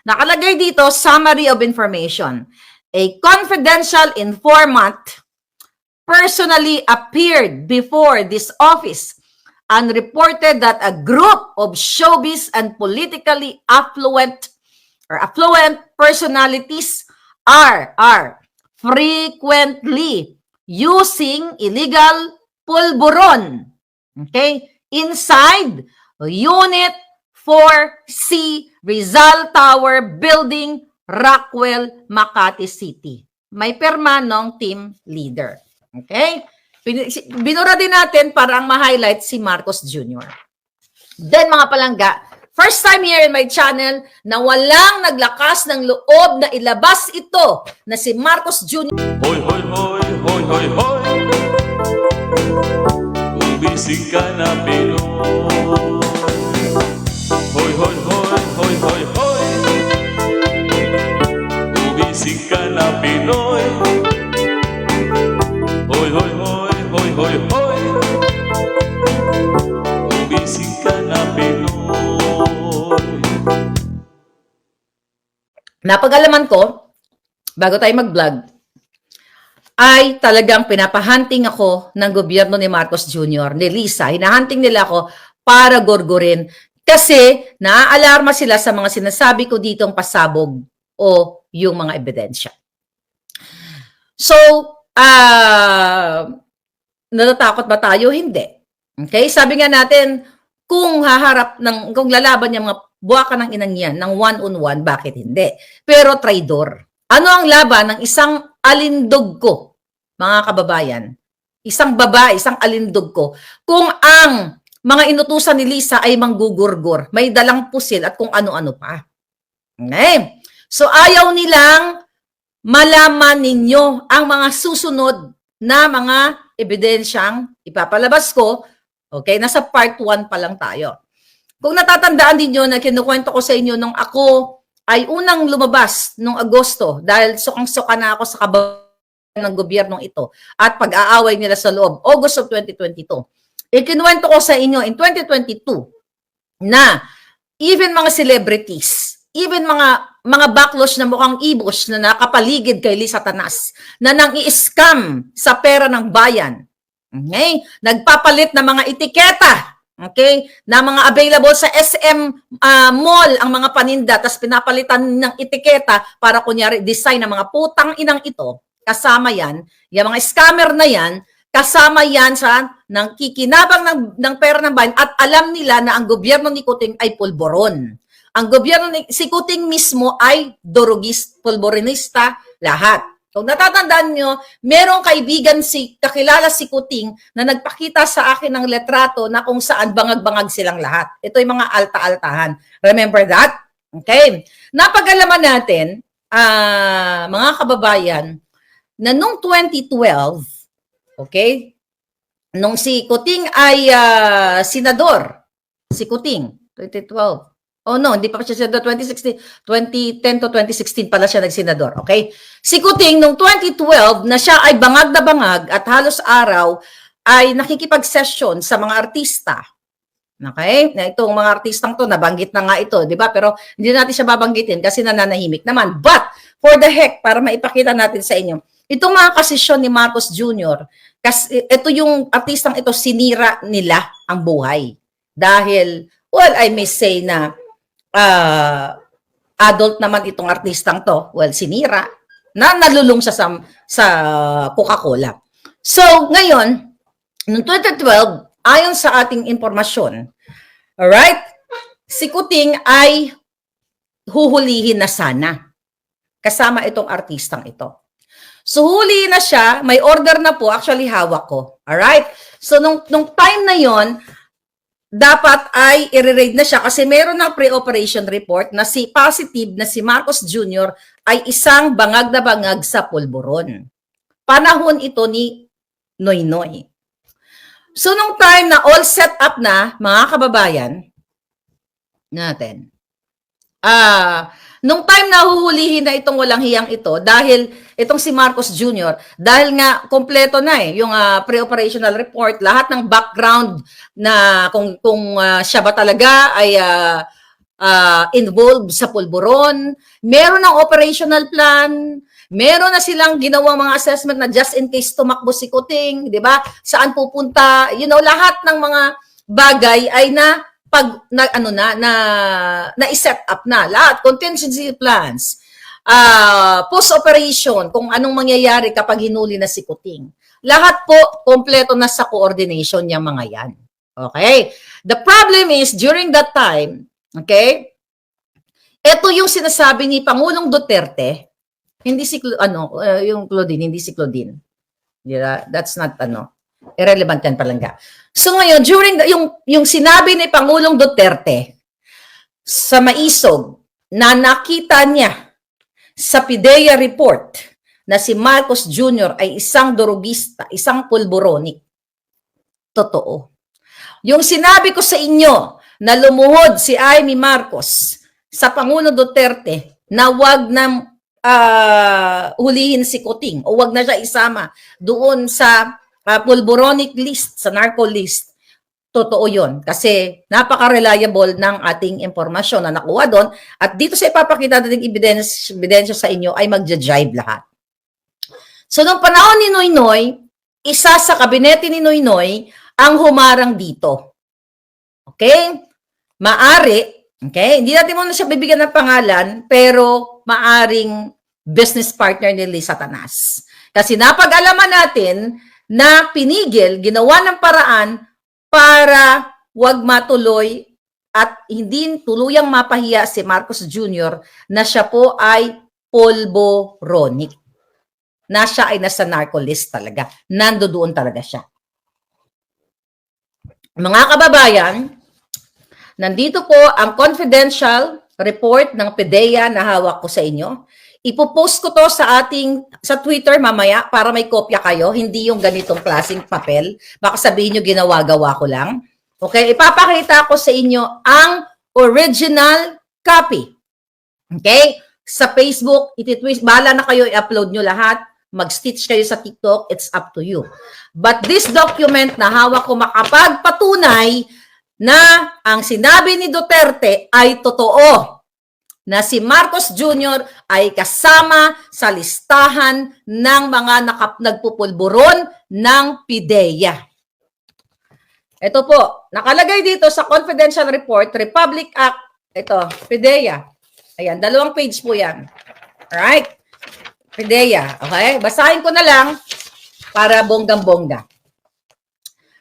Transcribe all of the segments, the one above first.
Nakalagay dito, summary of information. A confidential informant personally appeared before this office and reported that a group of showbiz and politically affluent personalities are frequently using illegal pulburon, okay, inside Unit 4C Rizal Tower Building, Rockwell, Makati City. May perma ng team leader. Okay? Binura din natin para ang ma-highlight si Marcos Jr. Then mga palangga, first time here in my channel na walang naglakas ng loob na ilabas ito na si Marcos Jr. Hoy, hoy, hoy, hoy, hoy, hoy. Umisig ka na Pinoy. Hoy, hoy, hoy, hoy, hoy, hoy. Umisig ka na Pinoy. Hoy, hoy, hoy, hoy, hoy, hoy. Umisig ka na Pinoy. Napag-alaman ko, bago tayo mag-vlog, ay talagang pinapahunting ako ng gobyerno ni Marcos Jr., ni Lisa. Hinahunting nila ako para gorgorin kasi naaalarma sila sa mga sinasabi ko ditong pasabog o yung mga ebidensya. So, natatakot ba tayo? Hindi. Okay? Sabi nga natin, kung lalaban yung mga buwaka ng inang yan, ng one-on-one, bakit hindi? Pero traidor. Ano ang laban ng isang alindog ko, mga kababayan? Isang babae, isang alindog ko. Kung ang mga inutusan ni Lisa ay manggugurgur, may dalang pusil at kung ano-ano pa. Okay? So ayaw nilang malaman ninyo ang mga susunod na mga ebidensyang ipapalabas ko. Okay, nasa part 1 pa lang tayo. Kung natatandaan ninyo na kinukwento ko sa inyo nung ako ay unang lumabas nung Agosto dahil sukang-suka na ako sa kababayan ng gobyernong ito at pag-aaway nila sa loob, August of 2022. Ikinuwento ko sa inyo in 2022 na even mga celebrities, even mga backlash na mukhang ibos na nakapaligid kay Lisa Tanas na nang i-scam sa pera ng bayan. Okay? Nagpapalit ng mga etiketa, okay, na mga available sa SM mall ang mga paninda, tapos pinapalitan ng etiketa para kunyari design ng mga putang inang ito. Kasama yan, yung mga scammer na yan, kasama yan sa nang kikinabang ng pera ng bayan at alam nila na ang gobyerno ni Kuting ay pulboron. Ang gobyerno ni si Kuting mismo ay dorogist, pulborinista, lahat. Kung natatandaan nyo, merong kaibigan kakilala si Kuting na nagpakita sa akin ng letrato na kung saan bangag-bangag silang lahat. Ito yung mga alta-altahan. Remember that? Okay. Napag-alaman natin, mga kababayan, na noong 2012, okay, nung si Kuting ay senador, si Kuting, 2012. Oh no, hindi pa siya senador, 2010 to 2016 pala siya nagsenador, okay? Si Kuting, nung 2012, na siya ay bangag na bangag at halos araw ay nakikipag-session sa mga artista. Okay? Na itong mga artistang to, nabanggit na nga ito, di ba? Pero hindi natin siya babanggitin kasi nananahimik naman. But, for the heck, para maipakita natin sa inyo, itong mga kasisyon ni Marcos Jr., kasi ito yung artistang ito, sinira nila ang buhay. Dahil, well, I may say na adult naman itong artistang to, well, sinira, na nalulung siya sa Coca-Cola. So, ngayon, noong 2012, ayon sa ating impormasyon, alright, si Kuting ay huhulihin na sana. Kasama itong artistang ito. So, hulihin na siya, may order na po, actually hawak ko. Alright? So, nung time na yon, dapat ay i-raid na siya kasi meron ng pre-operation report na positive na si Marcos Jr. ay isang bangag na bangag sa pulburon. Panahon ito ni Noynoy. So, nung time na all set up na, mga kababayan natin, nung time na huhulihin na itong walang hiyang ito, dahil itong si Marcos Jr., dahil nga kompleto na yung pre-operational report, lahat ng background na kung siya ba talaga ay involved sa pulburon, meron ng operational plan, meron na silang ginawang mga assessment na just in case tumakbo si Kuting, di ba? Saan pupunta? You know, lahat ng mga bagay ay na-set up na. Lahat, contingency plans, post-operation, kung anong mangyayari kapag hinuli na si Kuting. Lahat po, kompleto na sa coordination yung mga yan. Okay? The problem is, during that time, okay, ito yung sinasabi ni Pangulong Duterte, hindi si yung Claudine, hindi si Claudine. Yeah, that's not irrelevant yan palangga. So ngayon, during yung sinabi ni Pangulong Duterte sa Maisog na nakita niya sa PIDEA report na si Marcos Jr. ay isang durugista, isang pulburonik. Totoo. Yung sinabi ko sa inyo na lumuhod si Amy Marcos sa Pangulong Duterte na wag na hulihin si Kuting o wag na siya isama doon sa pulburonic list, sa narco list. Totoo yun. Kasi napaka-reliable ng ating impormasyon na nakuha doon. At dito sa ipapakita natin ebidensya sa inyo ay magja-jive lahat. So, nung panahon ni Noynoy, isa sa kabinete ni Noynoy ang humarang dito. Okay? Maari, okay? Hindi natin muna siya bibigyan ng pangalan, pero maaring business partner ni Lee Satanas. Kasi napag-alaman natin na pinigil, ginawa ng paraan para wag matuloy at hindi tuluyang mapahiya si Marcos Jr. na siya po ay pulboronic. Na siya ay nasa narco list talaga. Nandoon talaga siya. Mga kababayan, nandito po ang confidential report ng PIDEA na hawak ko sa inyo. Ipopost ko to sa Twitter mamaya para may kopya kayo, hindi yung ganitong klaseng papel. Baka sabihin nyo ginawa-gawa ko lang. Okay, ipapakita ko sa inyo ang original copy. Okay? Sa Facebook, ititwist, bahala na kayo i-upload nyo lahat. Mag-stitch kayo sa TikTok, it's up to you. But this document na hawak ko makapagpatunay na ang sinabi ni Duterte ay totoo. Na si Marcos Jr. ay kasama sa listahan ng mga nagpupulburon ng PIDEA. Ito po, nakalagay dito sa confidential report, Republic Act, ito, PIDEA. Ayan, 2 page po yan. Alright? PIDEA, okay? Basahin ko na lang para bonggang-bongga.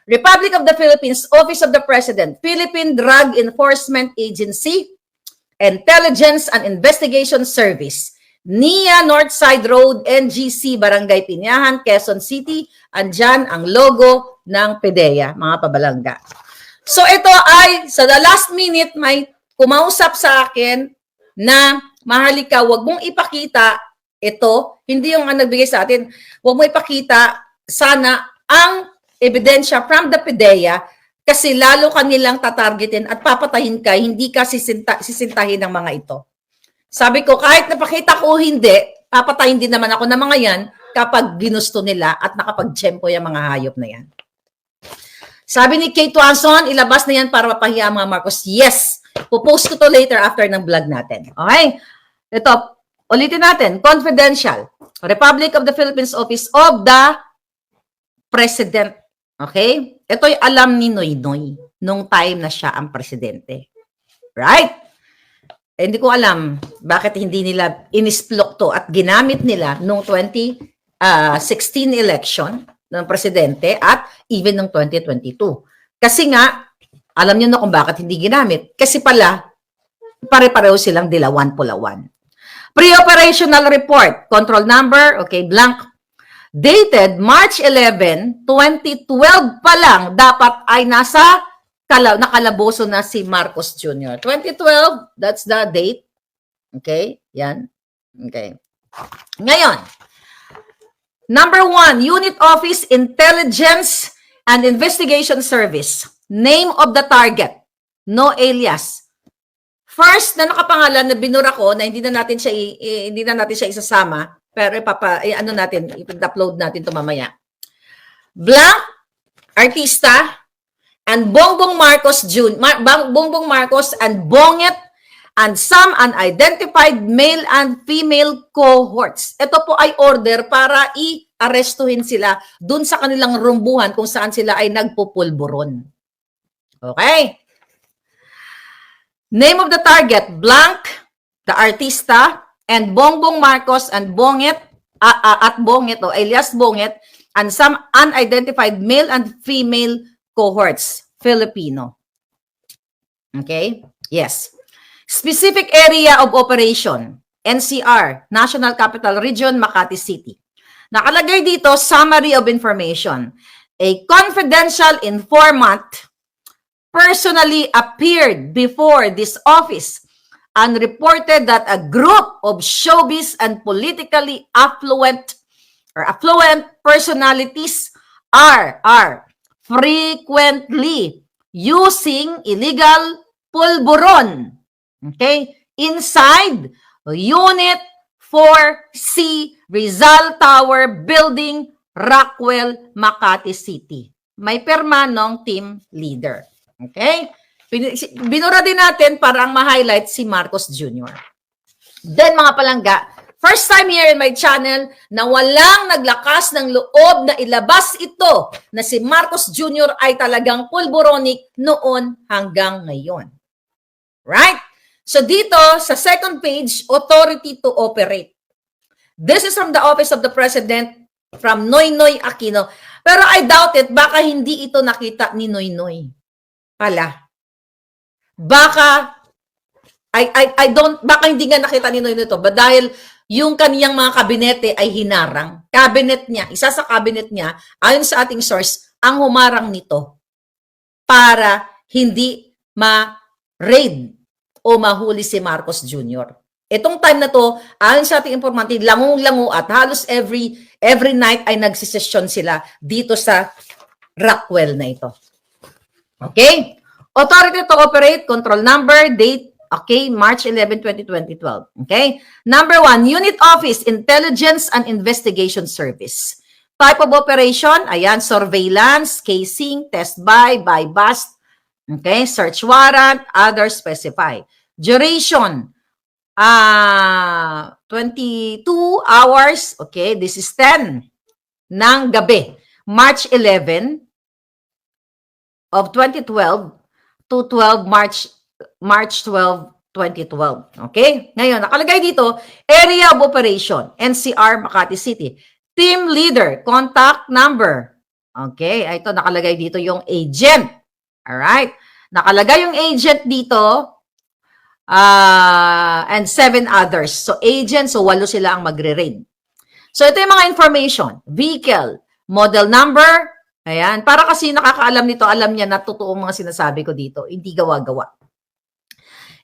Republic of the Philippines, Office of the President, Philippine Drug Enforcement Agency, Intelligence and Investigation Service, NIA Northside Road, NGC, Barangay Pinyahan, Quezon City. Andyan ang logo ng PIDEA, mga pabalangga. So ito ay, sa the last minute, may kumausap sa akin na, Maharlika, wag mong ipakita ito, hindi yung nagbigay sa atin, wag mo ipakita sana ang ebidensya from the PIDEA kasi lalo kanilang tatargetin at papatahin ka, hindi ka sisintahin ng mga ito. Sabi ko, kahit napakita ko hindi, papatahin din naman ako ng mga yan kapag ginusto nila at nakapag-tsempo yung mga hayop na yan. Sabi ni Kate Watson, ilabas na yan para mapahiya ang mga Marcos. Yes! Pupost ko to later after ng vlog natin. Okay? Ito, ulitin natin. Confidential. Republic of the Philippines Office of the President. Okay? Ito'y alam ni Noynoy nung time na siya ang presidente. Right? Eh, hindi ko alam bakit hindi nila inisplok to at ginamit nila nung 2016 election ng presidente at even nung 2022. Kasi nga, alam niyo na kung bakit hindi ginamit. Kasi pala, pare-pareho silang dilawan-pulawan. Pre-operational report, control number, okay, blank. Dated March 11, 2012 pa lang, dapat ay nakalaboso na si Marcos Jr. 2012, that's the date. Okay, yan. Okay. Ngayon, number 1, Unit Office Intelligence and Investigation Service. Name of the target. No alias. First na nakapangalan na binura ko na hindi na natin siya isasama. Pero i-upload natin to mamaya. Blank, artista, and Bongbong Marcos Jr. Bongbong Marcos and Bonget and some unidentified male and female cohorts. Ito po ay order para i-arestuhin sila dun sa kanilang rumbuhan kung saan sila ay nagpupulburon. Okay? Name of the target, blank, the artista, and Bongbong Marcos and Bonget, at Bonget o alias Bonget, and some unidentified male and female cohorts, Filipino. Okay? Yes. Specific area of operation, NCR, National Capital Region, Makati City. Nakalagay dito, summary of information. A confidential informant personally appeared before this office and reported that a group of showbiz and politically affluent personalities are frequently using illegal pulburon, okay, inside Unit 4C Rizal Tower Building, Rockwell, Makati City. May perma ng team leader. Okay? Binura din natin para ang ma-highlight si Marcos Jr. Then mga palangga, first time here in my channel na walang naglakas ng loob na ilabas ito na si Marcos Jr. ay talagang pulburonic noon hanggang ngayon. Right? So dito, sa second page, authority to operate. This is from the office of the President, from Noynoy Aquino. Pero I doubt it, baka hindi ito nakita ni Noynoy. Pala. Baka, baka hindi nga nakita ni Noynoy ito. But dahil yung kaniyang mga kabinete ay hinarang. Cabinet niya, isa sa cabinet niya, ayon sa ating source, ang humarang nito para hindi ma-raid o mahuli si Marcos Jr. Itong time na to, ayon sa ating informante, langung-langu at halos every night ay nagsisesyon sila dito sa Rockwell na ito. Okay? Authority to operate, control number, date, okay, March 11, 2012. Okay? Number 1, Unit Office, Intelligence and Investigation Service. Type of operation, ayan, surveillance, casing, test buy bust, okay, search warrant, others specify. Duration, 22 hours, okay, this is 10 ng gabi, March 11 of 2012 to 12 March 12, 2012. Okay? Ngayon, nakalagay dito, area of operation, NCR, Makati City. Team leader, contact number. Okay, ito nakalagay dito yung agent. Alright? Nakalagay yung agent dito, and 7 others. So, agent, so 8 sila ang magre-raid. So, ito yung mga information. Vehicle, model number, ayan. Para kasi nakakaalam nito, alam niya na totoo mga sinasabi ko dito. Hindi gawa-gawa.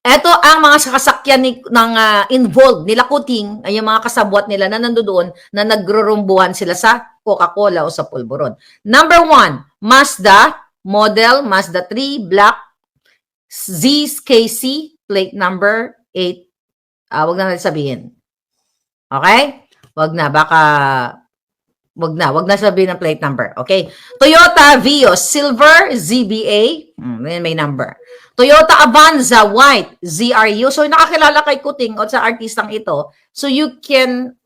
Ito ang mga kasakyan ng involved nila Kuting, ay yung mga kasabwat nila na nandoon na nagrurumbuhan sila sa Coca-Cola o sa pulburon. Number 1, Mazda, model, Mazda 3, black, ZKC, plate number 8. Wag na natin sabihin. Okay? Wag na, baka wag na sabihin ng plate number. Okay? Toyota Vios, silver, ZBA, may number. Toyota Avanza, white, ZRU. So, nakakilala kay Kuting o sa artistang ito. So, you can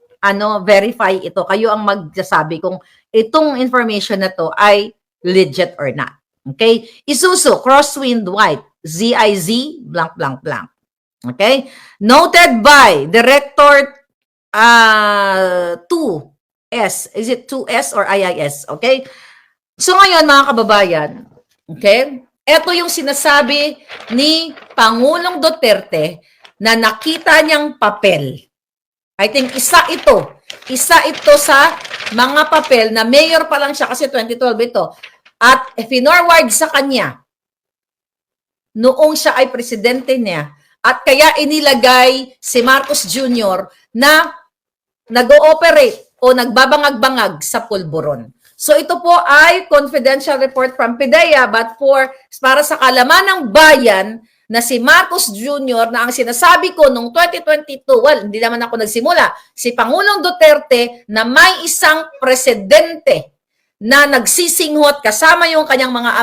verify ito. Kayo ang magsasabi kung itong information na to ay legit or not. Okay? Isuzu, crosswind, white, ZIZ, blank, blank, blank. Okay? Noted by Director 2S. Is it 2S or IIS? Okay? So ngayon, mga kababayan, okay? Ito yung sinasabi ni Pangulong Duterte na nakita niyang papel. I think isa ito sa mga papel na mayor pa lang siya kasi 2012 ito. At finorward sa kanya noong siya ay presidente niya at kaya inilagay si Marcos Jr. na nag-ooperate o nagbabangag-bangag sa pulburon. So ito po ay confidential report from PIDEA but para sa kalaman ng bayan na si Marcos Jr. na ang sinasabi ko noong 2022, well, hindi naman ako nagsimula, si Pangulong Duterte na may isang presidente na nagsisinghot kasama yung kanyang mga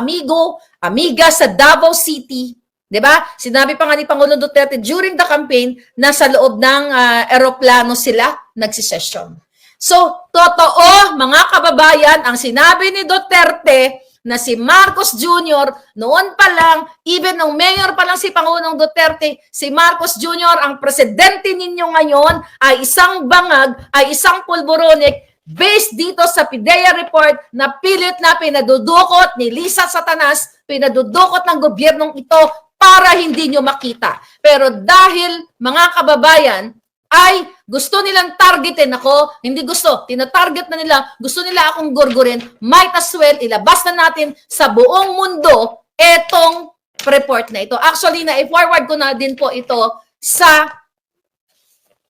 amiga sa Davao City 'Di ba? Sinabi pa nga ni Pangulong Duterte during the campaign na sa loob ng eroplano sila nagsisession. So, totoo, mga kababayan, ang sinabi ni Duterte na si Marcos Jr. noon pa lang, even nung mayor pa lang si Pangulong Duterte, si Marcos Jr. ang presidente ninyo ngayon ay isang bangag, ay isang pulburonik based dito sa PIDEA report na pilit na pinadudukot ni Lisa Satanas, pinadudukot ng gobyernong ito para hindi nyo makita. Pero dahil, mga kababayan, ay gusto nilang targetin ako, hindi gusto, tinatarget na nila, gusto nila akong gurgurin, might as well ilabas na natin sa buong mundo etong report na ito. Actually, na-forward ko na din po ito sa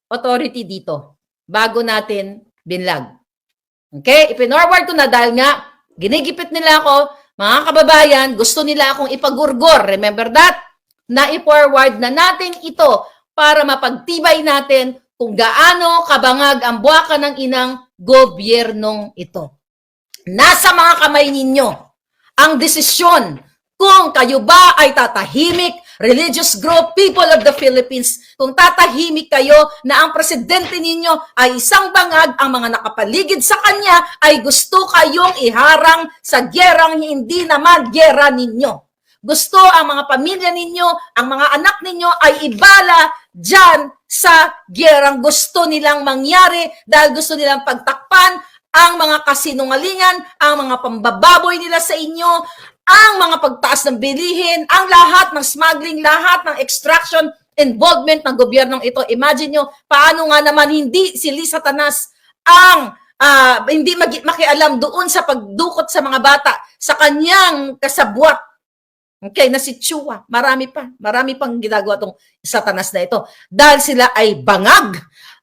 authority dito bago natin binlag. Okay? Ipinorward ko na dahil nga ginigipit nila ako, mga kababayan, gusto nila akong ipagurgor. Remember that? Na-forward na natin ito para mapagtibay natin kung gaano kabangag ang buwaka ng inang gobyernong ito. Nasa mga kamay ninyo ang desisyon kung kayo ba ay tatahimik, religious group, people of the Philippines, kung tatahimik kayo na ang presidente ninyo ay isang bangag, ang mga nakapaligid sa kanya ay gusto kayong iharang sa gyerang hindi naman gyera ninyo. Gusto ang mga pamilya ninyo, ang mga anak ninyo ay ibala dyan sa gyerang gusto nilang mangyari dahil gusto nilang pagtakpan ang mga kasinungalingan, ang mga pambababoy nila sa inyo, ang mga pagtaas ng bilihin, ang lahat ng smuggling, lahat ng extraction, involvement ng gobyernong ito. Imagine nyo, paano nga naman hindi si Lisa Satanas ang hindi makialam doon sa pagdukot sa mga bata, sa kanyang kasabwat. Okay, na si Chua, marami pang ginagawa tong Satanas na ito. Dahil sila ay bangag.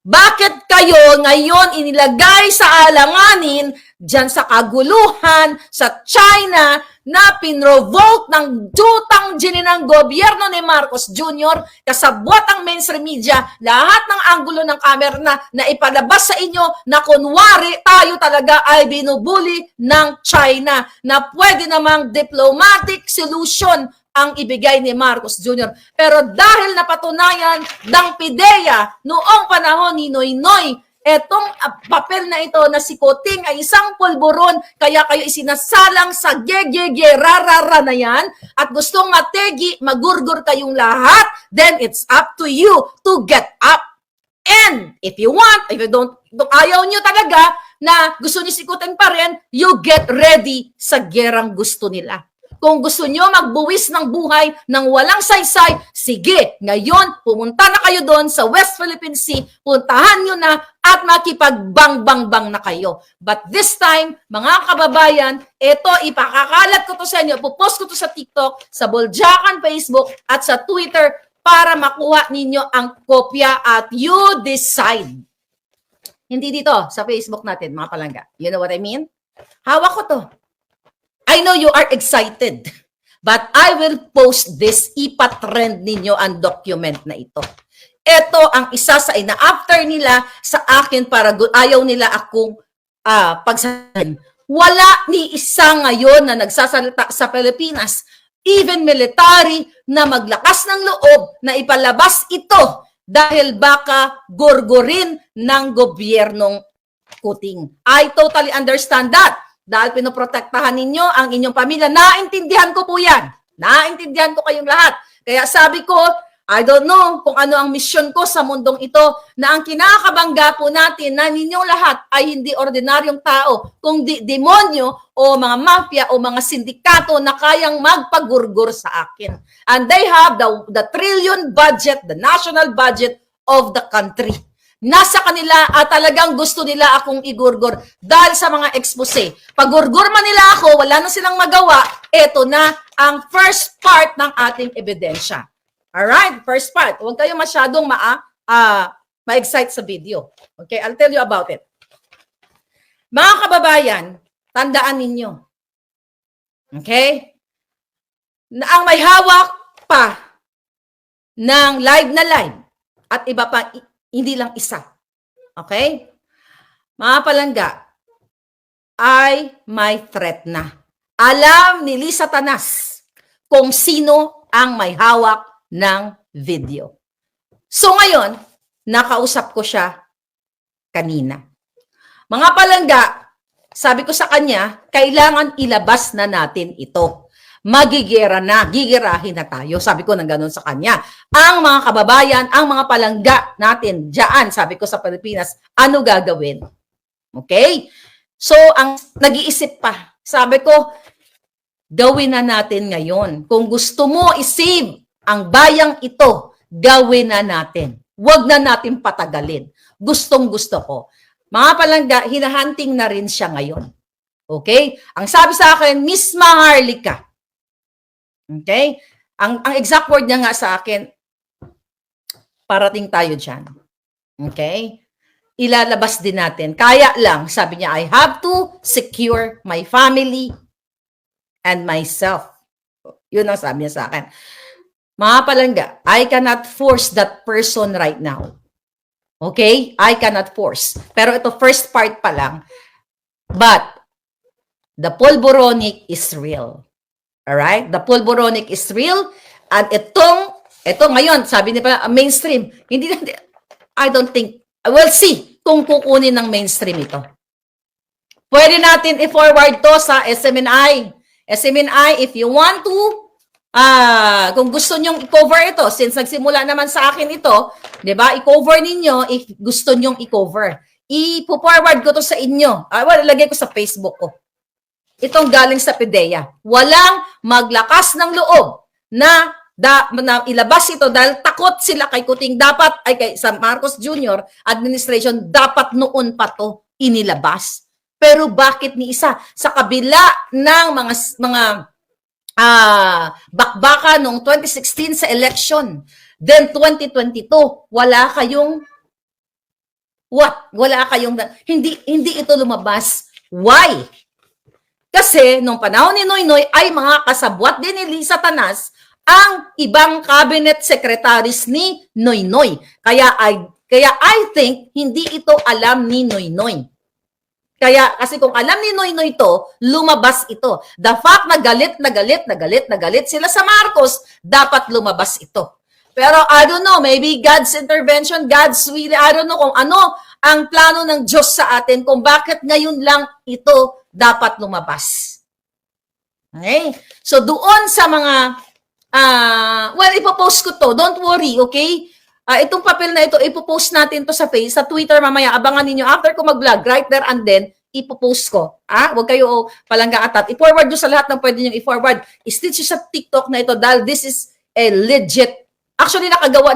Bakit kayo ngayon inilagay sa alanganin dyan sa kaguluhan, sa China, na pinrovoke ng jutang ng gobyerno ni Marcos Jr., kasabwat ang mainstream media, lahat ng anggulo ng camera na ipalabas sa inyo na kunwari tayo talaga ay binubuli ng China, na pwede namang diplomatic solution ang ibigay ni Marcos Jr. Pero dahil napatunayan ng PIDEA noong panahon ni Noynoy, etong papel na ito na si Kuting ay isang pulburon, kaya kayo isinasalang sa rarara na yan, at gustong mategi, magurgur kayong lahat, then it's up to you to get up. And if you want, if you don't ayaw nyo talaga na gusto niyo si Kuting pa rin, you get ready sa gerang gusto nila. Kung gusto nyo magbuwis ng buhay ng walang saysay, sige, ngayon, pumunta na kayo doon sa West Philippine Sea, puntahan nyo na at makipagbang-bang-bang na kayo. But this time, mga kababayan, ito, ipakakalat ko to sa inyo, pupost ko to sa TikTok, sa Boljakan Facebook, at sa Twitter para makuha ninyo ang kopya at you decide. Hindi dito, sa Facebook natin, mga palangga. You know what I mean? Hawak ko to. I know you are excited, but I will post this, ipatrend ninyo ang document na ito. Ito ang isa sa ina-after nila sa akin para ayaw nila akong pagsasabi. Wala ni isa ngayon na nagsasalita sa Pilipinas, even military, na maglakas ng loob na ipalabas ito dahil baka gurgurin ng gobyernong Kuting. I totally understand that. Dahil pinoprotektahan ninyo ang inyong pamilya. Naintindihan ko po yan. Naintindihan ko kayong lahat. Kaya sabi ko, I don't know kung ano ang misyon ko sa mundong ito, na ang kinakabangga po natin na ninyong lahat ay hindi ordinaryong tao, kundi demonyo o mga mafia o mga sindikato na kayang magpagurgur sa akin. And they have the trillion budget, the national budget of the country. Nasa kanila at talagang gusto nila akong igurgur dahil sa mga expose. Pag-gurgur man nila ako, wala na silang magawa, eto na ang first part ng ating ebidensya. Alright, first part. Huwag kayo masyadong ma-excite sa video. Okay, I'll tell you about it. Mga kababayan, tandaan ninyo. Okay? Na ang may hawak pa ng live na live at iba pa, hindi lang isa. Okay? Mga palangga, ay may threat na. Alam ni Lisa Satanas kung sino ang may hawak ng video. So ngayon, nakausap ko siya kanina. Mga palangga, sabi ko sa kanya, kailangan ilabas na natin ito. Gigirahin na tayo. Sabi ko ng ganun sa kanya. Ang mga kababayan, ang mga palangga natin dyan, sabi ko sa Pilipinas, ano gagawin? Okay? So, ang nag-iisip pa, sabi ko, gawin na natin ngayon. Kung gusto mo i-save ang bayang ito, gawin na natin. Huwag na natin patagalin. Gustong-gusto ko. Mga palangga, hinahunting na rin siya ngayon. Okay? Ang sabi sa akin, Miss Maharlika. Okay? Ang exact word niya nga sa akin, parating tayo dyan. Okay? Ilalabas din natin. Kaya lang, sabi niya, I have to secure my family and myself. Yun ang sabi niya sa akin. Mga palangga, I cannot force that person right now. Okay? I cannot force. Pero ito, first part pa lang. But, the pulboronic is real. Alright? The pulboronic is real. At ito ngayon, sabi niya pa, mainstream. I don't think, we'll see kung kukunin ng mainstream ito. Pwede natin i-forward to sa SMNI. SMNI, if you want to, kung gusto nyong i-cover ito, since nagsimula naman sa akin ito, di ba, i-cover ninyo if gusto nyong i-cover. I-forward ko to sa inyo. Lagay ko sa Facebook ko. Itong galing sa PDEA. Walang maglakas ng loob na ilabas ito dahil takot sila kay Kuting. Kay San Marcos Jr. administration, dapat noon pa to inilabas. Pero bakit ni isa? Sa kabila ng mga bakbaka noong 2016 sa election. Then 2022, wala kayong hindi ito lumabas. Why? Kasi nung panahon ni Noynoy ay mga kasabwat din ni Lisa Tanas ang ibang cabinet secretaries ni Noynoy. Kaya I think hindi ito alam ni Noynoy. Kasi kung alam ni Noynoy to, lumabas ito. The fact na galit sila sa Marcos, dapat lumabas ito. Pero I don't know, maybe God's intervention, God's will, I don't know kung ano ang plano ng Diyos sa atin, kung bakit ngayon lang ito dapat lumabas. Okay? So doon sa mga, ipopost ko to, don't worry, okay? Itong papel na ito, ipopost natin to sa sa Twitter mamaya. Abangan ninyo after ko mag-vlog, right there and then, ipopost ko. Huwag kayo palangga atat. I-forward nyo sa lahat ng pwede nyo i-forward. I-stitch sa TikTok na ito dahil this is a legit. Actually, gumagawa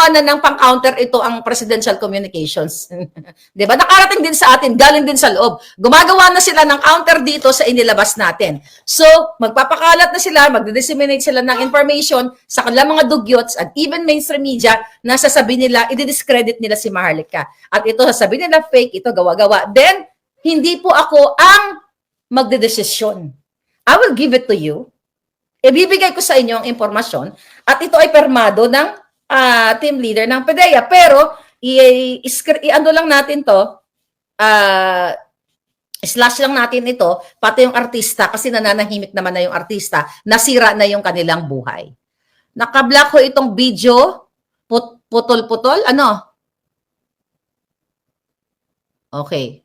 na ng pang-counter ito ang presidential communications. Diba? Nakarating din sa atin, galing din sa loob. Gumagawa na sila ng counter dito sa inilabas natin. So, magpapakalat na sila, magdi-disseminate sila ng information sa kanilang mga dugyots at even mainstream media na sasabihin nila, i-discredit nila si Maharlika. At ito, sasabihin nila fake, ito gawa-gawa. Then, hindi po ako ang magdedesisyon. I will give it to you. Ibibigay ko sa inyo ang impormasyon at ito ay permado ng team leader ng PDEA. Pero, ano lang natin to, slash lang natin ito, pati yung artista, kasi nananahimik naman na yung artista, nasira na yung kanilang buhay. Nakablock ko itong video, putol-putol, ano? Okay.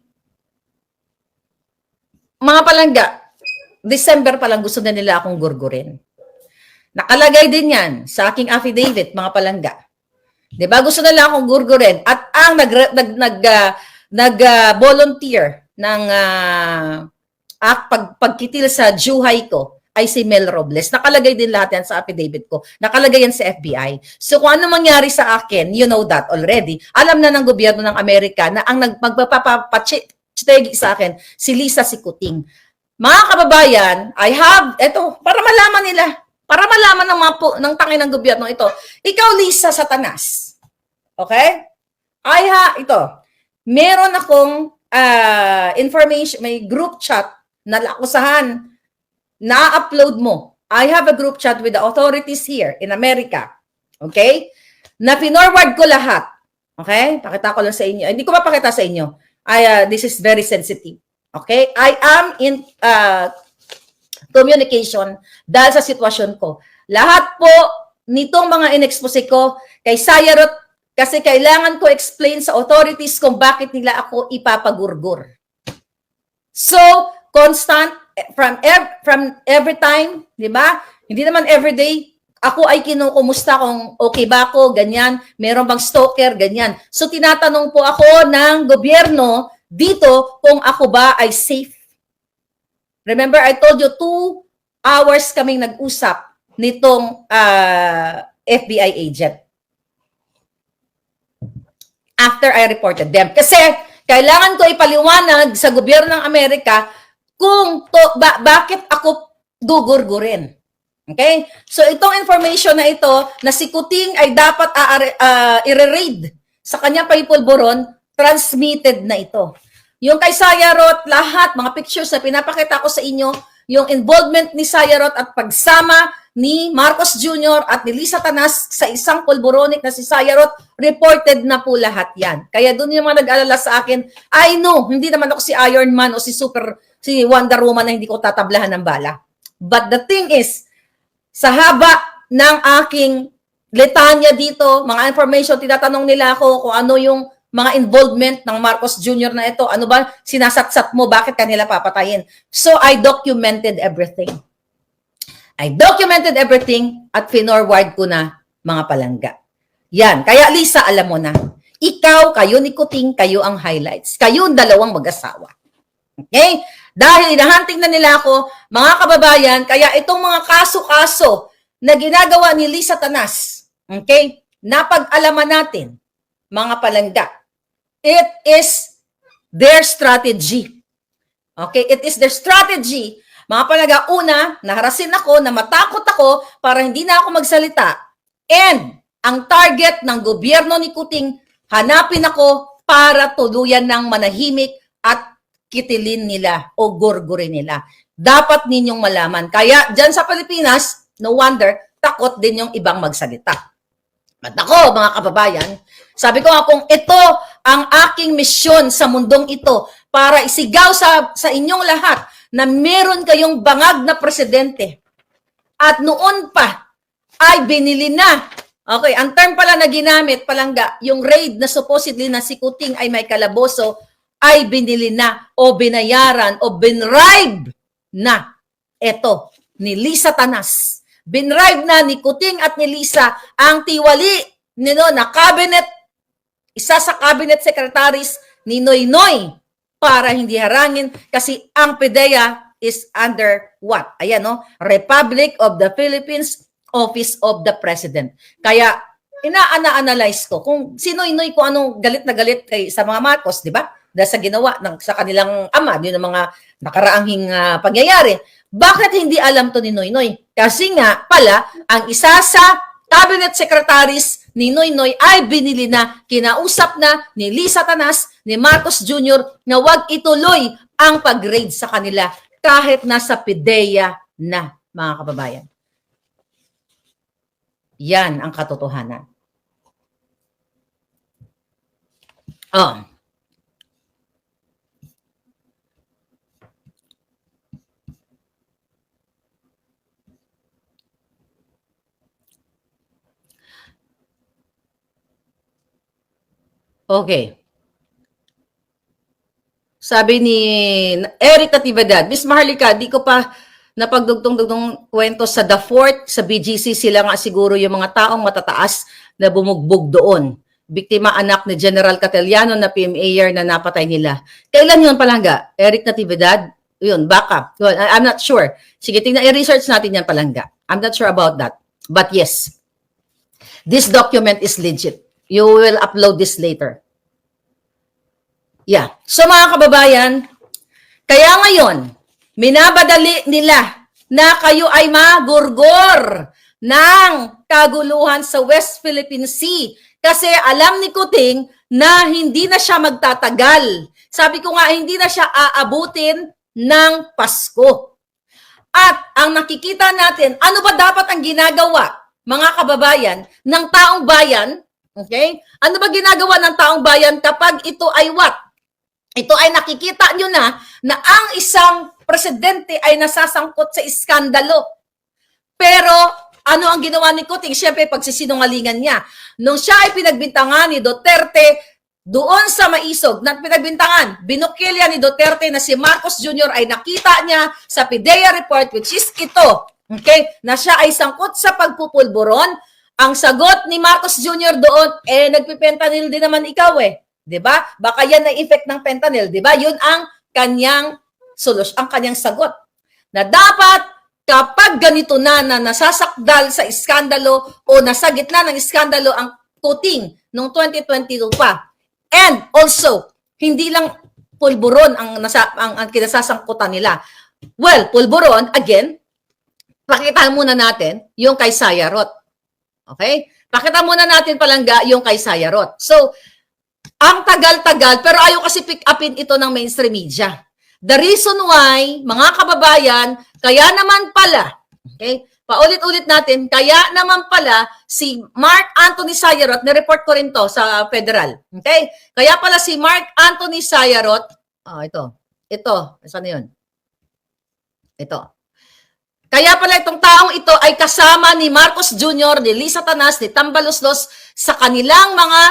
Mga palangga, December pa lang gusto na nila akong gurgurin. Nakalagay din yan sa aking affidavit, mga palangga. Diba? Gusto nila akong gurgurin. At ang nag-volunteer ng pagkitil sa Juhay ko ay si Mel Robles. Nakalagay din lahat yan sa affidavit ko. Nakalagay yan sa FBI. So kung ano mangyari sa akin, you know that already. Alam na ng gobyerno ng Amerika na ang magpapapachitegi sa akin, si Lisa Sikuting. Mga kababayan, para malaman nila, para malaman ng tangin ng gobyerno ito, ikaw Lisa Satanas, okay? Ito, meron akong information, may group chat na lakusahan, na-upload mo. I have a group chat with the authorities here in America, okay? Na pinorward ko lahat, okay? Pakita ko lang sa inyo. Hindi ko mapakita sa inyo. This is very sensitive. Okay? I am communication dahil sa sitwasyon ko. Lahat po nitong mga inexpose ko kay Sayarot kasi kailangan ko explain sa authorities kung bakit nila ako ipapagurgur. So, constant from every time, di ba? Hindi naman everyday, ako ay kinukumusta kung okay ba ako, ganyan, meron bang stalker, ganyan. So, tinatanong po ako ng gobyerno dito kung ako ba ay safe. Remember, I told you 2 hours kaming nag-usap nitong FBI agent. After I reported them. Kasi, kailangan ko ipaliwanag sa gobyerno ng Amerika kung bakit ako gugurgurin. Okay? So, itong information na ito, na si Kuting ay dapat i-raid sa kanyang paipulburon, transmitted na ito. Yung kay Sayarot, lahat, mga pictures na pinapakita ko sa inyo, yung involvement ni Sayarot at pagsama ni Marcos Jr. at ni Lisa Tanas sa isang pulburonic na si Sayarot, reported na po lahat yan. Kaya doon yung mga nag-alala sa akin, I know, hindi naman ako si Iron Man o si Wonder Woman na hindi ko tatablahan ng bala. But the thing is, sa haba ng aking letanya dito, mga information, tinatanong nila ako kung ano yung mga involvement ng Marcos Jr. na ito. Ano ba sinasatsat mo? Bakit kanila papatayin? So, I documented everything. At finorward ko na mga palangga. Yan. Kaya Lisa, alam mo na. Ikaw, kayo ni Kuting, kayo ang highlights. Kayo ang dalawang mag-asawa. Okay? Dahil hinahunting na nila ako, mga kababayan, kaya itong mga kaso-kaso na ginagawa ni Lisa Tanas, okay? Napag-alaman natin, mga palangga. It is their strategy. Okay? It is their strategy. Mga palangga, una, naharasin ako, na matakot ako para hindi na ako magsalita. And ang target ng gobyerno ni Kuting, hanapin ako para tuluyan ng manahimik at kitilin nila o gurgurin nila. Dapat ninyong malaman. Kaya dyan sa Pilipinas, no wonder, takot din yung ibang magsalita. At ako, mga kababayan, sabi ko nga kung ito ang aking misyon sa mundong ito para isigaw sa inyong lahat na meron kayong bangag na presidente at noon pa ay binili na. Okay, ang term pala na ginamit, palangga, yung raid na supposedly na si Kuting ay may kalaboso, ay binili na o binayaran o binribe na ito ni Lisa Tanas. Binribe na ni Kuting at ni Lisa ang tiwali nino na cabinet, isa sa cabinet secretaries ni Noynoy para hindi harangin kasi ang PDEA is under what? Ayan, no? Republic of the Philippines, Office of the President. Kaya ina-analyze ko kung si Noynoy kung anong galit na galit kay sa mga Marcos, di ba? Dahil sa ginawa sa kanilang ama, yun ang mga nakaraanghing pangyayari. Bakit hindi alam to ni Noynoy? Kasi nga pala, ang isa sa cabinet secretaries ni Noynoy ay binili na, kinausap na ni Lisa Tanas, ni Marcos Jr. na wag ituloy ang pag-raid sa kanila kahit nasa PDEA na, mga kababayan. Yan ang katotohanan. Oh. Okay. Sabi ni Eric Natividad, Miss Maharlika, di ko pa napagdugtong-dugtong kwento sa The Fort, sa BGC, sila nga siguro yung mga taong matataas na bumugbog doon. Biktima anak ni General Catellano na PMAer na napatay nila. Kailan yun palangga? Eric Natividad? Yun, baka. Yun, I'm not sure. Sige, tingnan, i-research natin yan palangga. I'm not sure about that. But yes, this document is legit. You will upload this later. Yeah. So mga kababayan, kaya ngayon, minabadali nila na kayo ay magurgor ng kaguluhan sa West Philippine Sea. Kasi alam ni Kuting na hindi na siya magtatagal. Sabi ko nga, hindi na siya aabutin ng Pasko. At ang nakikita natin, ano ba dapat ang ginagawa, mga kababayan, ng taong bayan? Okay? Ano ba ginagawa ng taong bayan kapag ito ay what? ito ay nakikita nyo na ang isang presidente ay nasasangkot sa iskandalo. Pero ano ang ginawa ni Kuting? Siyempre, pagsisinungalingan niya. Nung siya ay pinagbintangan ni Duterte, doon sa Maisog, na pinagbintangan, binukilya ni Duterte na si Marcos Jr. ay nakita niya sa PIDEA report, which is ito, okay, na siya ay sangkot sa pagpupulburon. Ang sagot ni Marcos Jr. doon, nagpipentanil din naman ikaw Diba? Baka yan ang effect ng fentanyl, diba? Yun ang kanyang solusyon, ang kanyang sagot. Na dapat, kapag ganito na nasasakdal sa iskandalo o nasa gitna ng iskandalo ang Kuting noong 2022 pa. And also, hindi lang pulburon ang kinasasangkutan nila. Well, pulburon, again, pakita muna natin yung kay Sayarot. Okay? Pakita muna natin palangga yung kay Sayarot. So, ang tagal-tagal, pero ayaw kasi pick upin ito ng mainstream media. The reason why, mga kababayan, kaya naman pala, okay, paulit-ulit natin, kaya naman pala si Mark Anthony Sayarot, nireport ko rin to sa federal, okay? Kaya pala si Mark Anthony Sayarot, ito, saan yun? Ito. Kaya pala itong taong ito ay kasama ni Marcos Jr., ni Lisa Tanas, ni Tambaloslos sa kanilang mga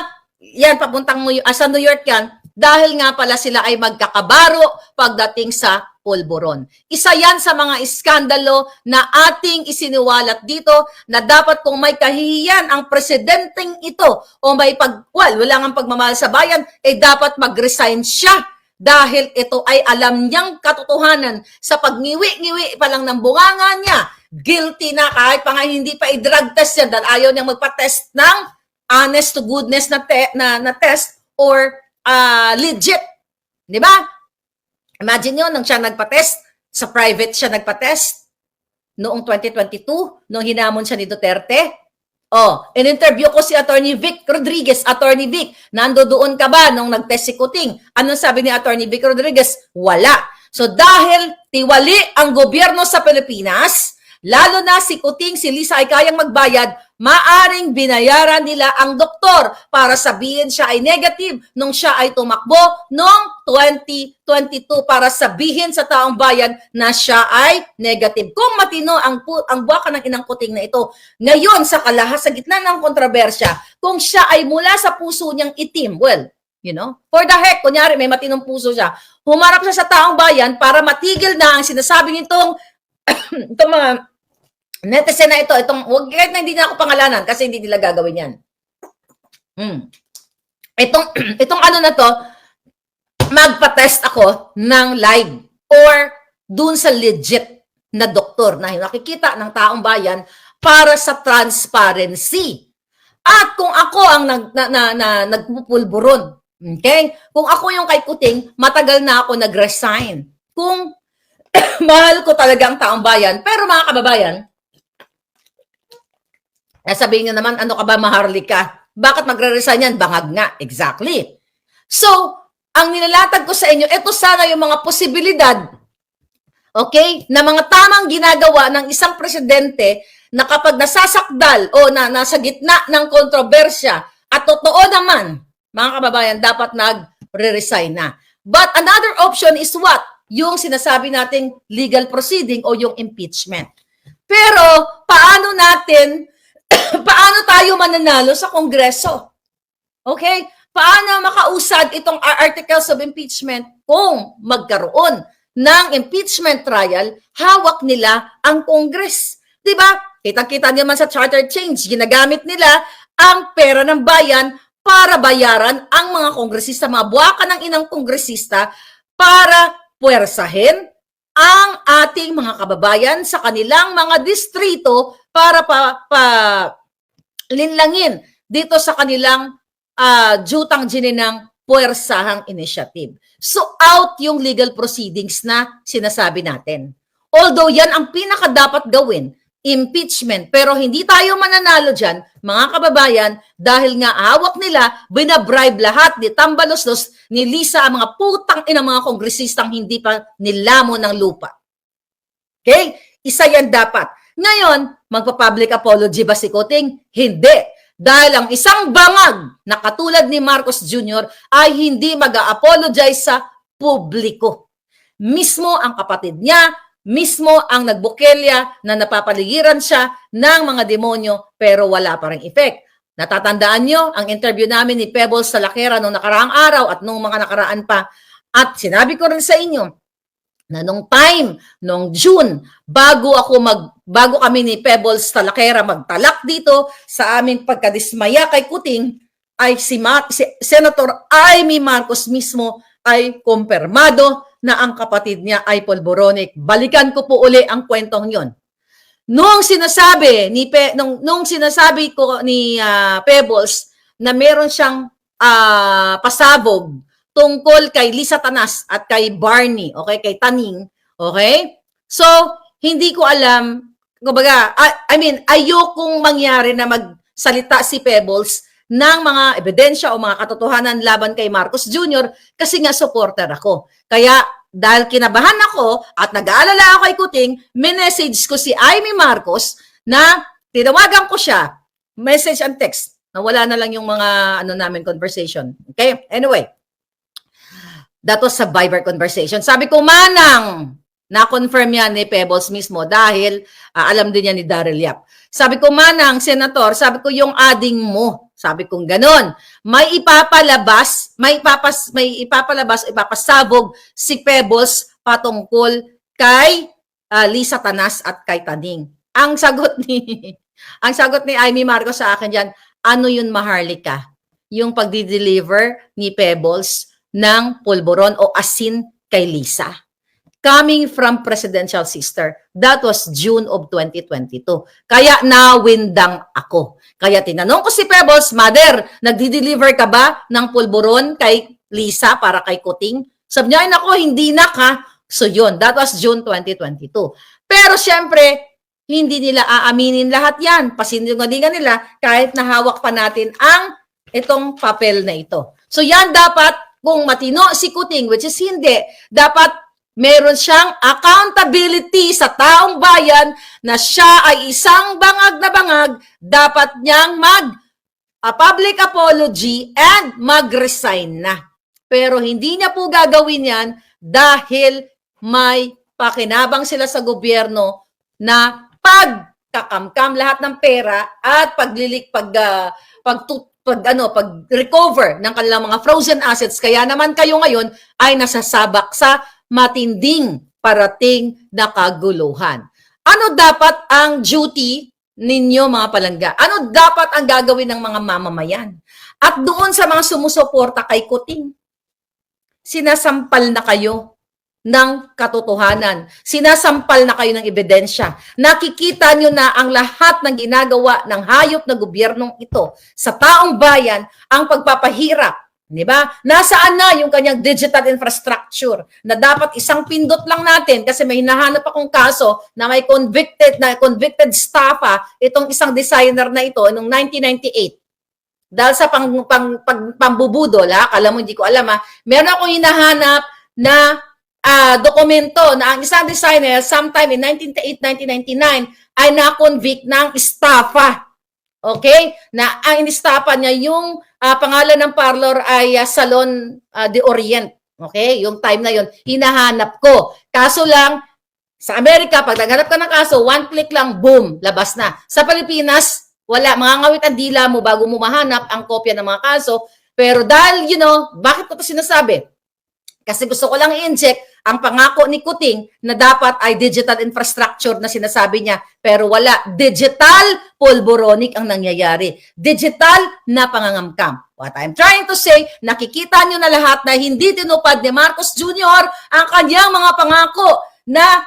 yan, papuntang sa New York yan, dahil nga pala sila ay magkakabaro pagdating sa pulburon. Isa yan sa mga iskandalo na ating isiniwalat dito na dapat kung may kahihiyan ang presidenteng ito o may wala nga pagmamahal sa bayan, dapat mag-resign siya dahil ito ay alam niyang katotohanan sa pagngiwi-ngiwi pa lang ng bunganga niya. Guilty na kahit pa nga hindi pa i-drug test yan dahil ayaw niyang magpa-test ng honest to goodness na test or legit. Di ba? Imagine nyo, nang siya nagpa-test, sa private siya nagpa-test, noong 2022, nung hinamon siya ni Duterte. In-interview ko si Attorney Vic Rodriguez. Attorney Vic, nando doon ka ba nung nag-test si Kuting? Anong sabi ni Attorney Vic Rodriguez? Wala. So dahil tiwali ang gobyerno sa Pilipinas, lalo na si Kuting, si Lisa ay kayang magbayad, maaring binayaran nila ang doktor para sabihin siya ay negative nung siya ay tumakbo noong 2022 para sabihin sa taong bayan na siya ay negative. Kung matino ang buwaka ng inang Kuting na ito, ngayon sa sa gitna ng kontrobersya, kung siya ay mula sa puso niyang itim, well, for the heck, kunyari may matinong puso siya, humarap siya sa taong bayan para matigil na ang sinasabi nitong itong mga netizen na ito, kahit na hindi na ako pangalanan kasi hindi nila gagawin yan. Itong ano na to, magpa-test ako ng live or dun sa legit na doktor na nakikita ng taong bayan para sa transparency. At kung ako ang nagpupulburon, okay? Kung ako yung kay Kuting, matagal na ako nag-resign. Kung mahal ko talaga ang taong bayan, pero mga kababayan, sabihin nyo naman, ano ka ba, maharlika? Bakit magre-resign yan? Bangag nga. Exactly. So, ang nilalatag ko sa inyo, ito sana yung mga posibilidad, okay, na mga tamang ginagawa ng isang presidente na kapag nasasakdal o nasa gitna ng kontrobersya at totoo naman, mga kababayan, dapat nag-resign na. But another option is what? Yung sinasabi nating legal proceeding o yung impeachment. Pero, paano tayo mananalo sa Kongreso? Okay? Paano makausad itong articles of impeachment kung magkaroon ng impeachment trial, hawak nila ang Congress? Diba? Kitang-kita naman sa charter change, ginagamit nila ang pera ng bayan para bayaran ang mga kongresista, mga buwaka ng inang kongresista para puwersahin ang ating mga kababayan sa kanilang mga distrito para linlangin dito sa kanilang jutang gininang puwersahang initiative. So out yung legal proceedings na sinasabi natin. Although yan ang pinaka dapat gawin, impeachment. Pero hindi tayo mananalo dyan, mga kababayan, dahil nga hawak nila, binabribe lahat ni Tambaloslos, ni Lisa, ang mga putang ina mga kongresistang hindi pa nilamo ng lupa. Okay? Isa yan dapat. Ngayon, magpa-public apology ba si Kuting? Hindi. Dahil ang isang bangag na katulad ni Marcos Jr. ay hindi mag-a-apologize sa publiko. Mismo ang kapatid niya, mismo ang nagbukelya na napapaligiran siya ng mga demonyo pero wala pa ring effect. Natatandaan nyo ang interview namin ni Pebbles Salakera nung nakaraang araw at nung mga nakaraan pa. At sinabi ko rin sa inyo na nung time, nung June, bago kami ni Pebbles Salakera magtalak dito sa aming pagkadismaya kay Kuting, ay si Senator Amy Marcos mismo ay kumpirmado na ang kapatid niya ay polboronic. Balikan ko po uli ang kwentong yon. Nung sinasabi ko ni Pebbles na meron siyang pasabog tungkol kay Lisa Tanas at kay Barney, okay, kay Taning, okay? So, hindi ko alam, kumbaga, ayokong mangyari na magsalita si Pebbles ng mga ebidensya o mga katotohanan laban kay Marcos Jr. kasi nga supporter ako. Kaya, dahil kinabahan ako at nag-aalala ako kay Kuting, minessage ko si Amy Marcos na tinawagan ko siya, message and text, nawala na lang yung mga namin conversation. Okay? Anyway, that was a Viber conversation. Sabi ko, Manang, na-confirm yan ni Pebbles mismo dahil alam din yan ni Daryl Yap. Sabi ko, Manang, Senator, sabi ko, yung adding mo, sabi kong ganon, may ipapasabog si Pebbles patungkol kay Lisa Tanas at kay Taning. Ang sagot ni Amy Marcos sa akin diyan, ano yun, Maharlika? Yung pagdi-deliver ni Pebbles ng pulburon o asin kay Lisa. Coming from presidential sister. That was June of 2022. Kaya nawindang ako. Kaya tinanong ko si Pebbles, Mother, nagdi-deliver ka ba ng pulburon kay Lisa para kay Kuting? Sabi niya, nako, hindi na ka. So yun, that was June 2022. Pero syempre, hindi nila aaminin lahat yan. Pasinungalingan nila kahit nahawak pa natin ang itong papel na ito. So yan dapat, kung matino si Kuting, which is hindi, dapat meron siyang accountability sa taong bayan na siya ay isang bangag na bangag, dapat niyang public apology and mag-resign na. Pero hindi niya po gagawin yan dahil may pakinabang sila sa gobyerno na pagkakamkam lahat ng pera at pag-recover ng kanilang mga frozen assets, kaya naman kayo ngayon ay nasasabak sa matinding parating na kaguluhan. Ano dapat ang duty ninyo, mga palangga? Ano dapat ang gagawin ng mga mamamayan? At doon sa mga sumusuporta kay Kuting, sinasampal na kayo ng katotohanan. Sinasampal na kayo ng ebidensya. Nakikita nyo na ang lahat ng ginagawa ng hayop na gobyernong ito sa taong bayan, ang pagpapahirap. Di ba? Nasaan na yung kanyang digital infrastructure na dapat isang pindot lang natin kasi may hinahanap akong kaso na may convicted staff itong isang designer na ito noong 1998. Dahil sa pambubudol, alam mo, hindi ko alam, meron akong hinahanap na dokumento na ang isang designer sometime in 1998-1999 ay na-convict ng estafa. Okay? Na ang estafa niya, yung pangalan ng parlor ay Salon de Orient. Okay? Yung time na yon hinahanap ko. Kaso lang, sa Amerika, pag naghanap ka ng kaso, one click lang, boom, labas na. Sa Pilipinas, wala. Mangangawit ang dila mo bago mo mahanap ang kopya ng mga kaso. Pero dahil, bakit ko ito sinasabi? Kasi gusto ko lang i-inject ang pangako ni Kuting na dapat ay digital infrastructure na sinasabi niya. Pero wala. Digital pulboronic ang nangyayari. Digital na pangangamkam. What I'm trying to say, nakikita nyo na lahat na hindi tinupad ni Marcos Jr. ang kanyang mga pangako na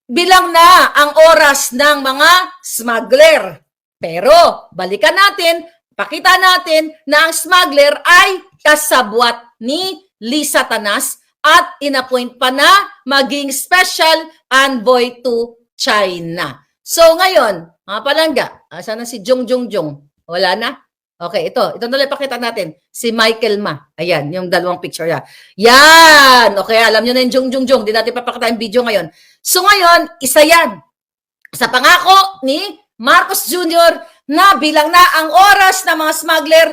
bilang na ang oras ng mga smuggler. Pero balikan natin, pakita natin na ang smuggler ay kasabwat ni Lisa Tanas at inappoint pa na maging special envoy to China. So ngayon, mga palangga, sana si Jong? Wala na? Okay, ito na lang pakita natin. Si Michael Ma. Ayan, yung dalawang picture niya. Yan! Okay, alam nyo na yung Jong. Di natin papakita yung video ngayon. So ngayon, isa yan. Sa pangako ni Marcos Jr. na bilang na ang oras ng mga smuggler,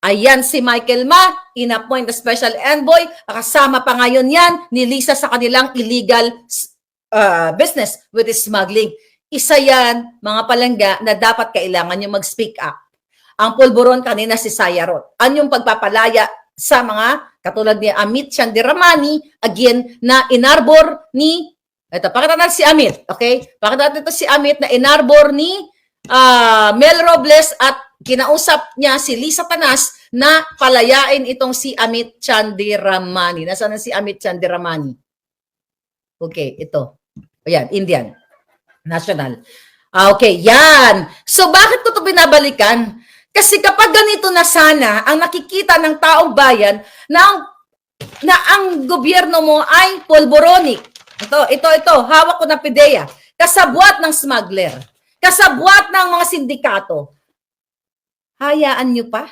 Ayan si Michael Ma, inappoint na special envoy, kasama pa ngayon yan ni Lisa sa kanilang illegal business with smuggling. Isa yan, mga palangga, na dapat kailangan yung mag-speak up. Ang pulburon kanina si Sayarot. Ano yung pagpapalaya sa mga katulad ni Amit Chandiramani, again, na inarbor ni, ito, pakita natin si Amit, okay? Pakita natin ito si Amit na inarbor ni Mel Robles at kinausap niya si Lisa Tanas na palayain itong si Amit Chandiramani. Nasaan na si Amit Chandiramani? Okay, ito. Ayan, Indian. National. Okay, yan. So, bakit ko ito binabalikan? Kasi kapag ganito na sana, ang nakikita ng taong bayan na ang gobyerno mo ay polboronic. Ito, hawak ko ng PIDEA. Kasabwat ng smuggler. Kasabwat ng mga sindikato. Hayaan nyo pa?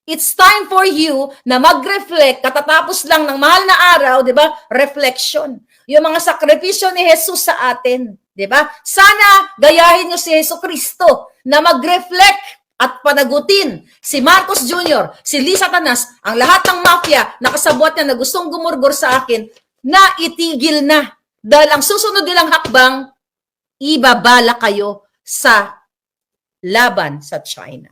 It's time for you na mag-reflect katatapos lang ng mahal na araw, di ba? Reflection. Yung mga sakripisyo ni Jesus sa atin, di ba? Sana gayahin nyo si Jesu Kristo na mag-reflect at panagutin si Marcos Jr., si Lisa Tanas, ang lahat ng mafia na kasabwat niya na gustong gumurgor sa akin, na itigil na. Dahil ang susunod nilang hakbang, ibabala kayo sa laban sa China.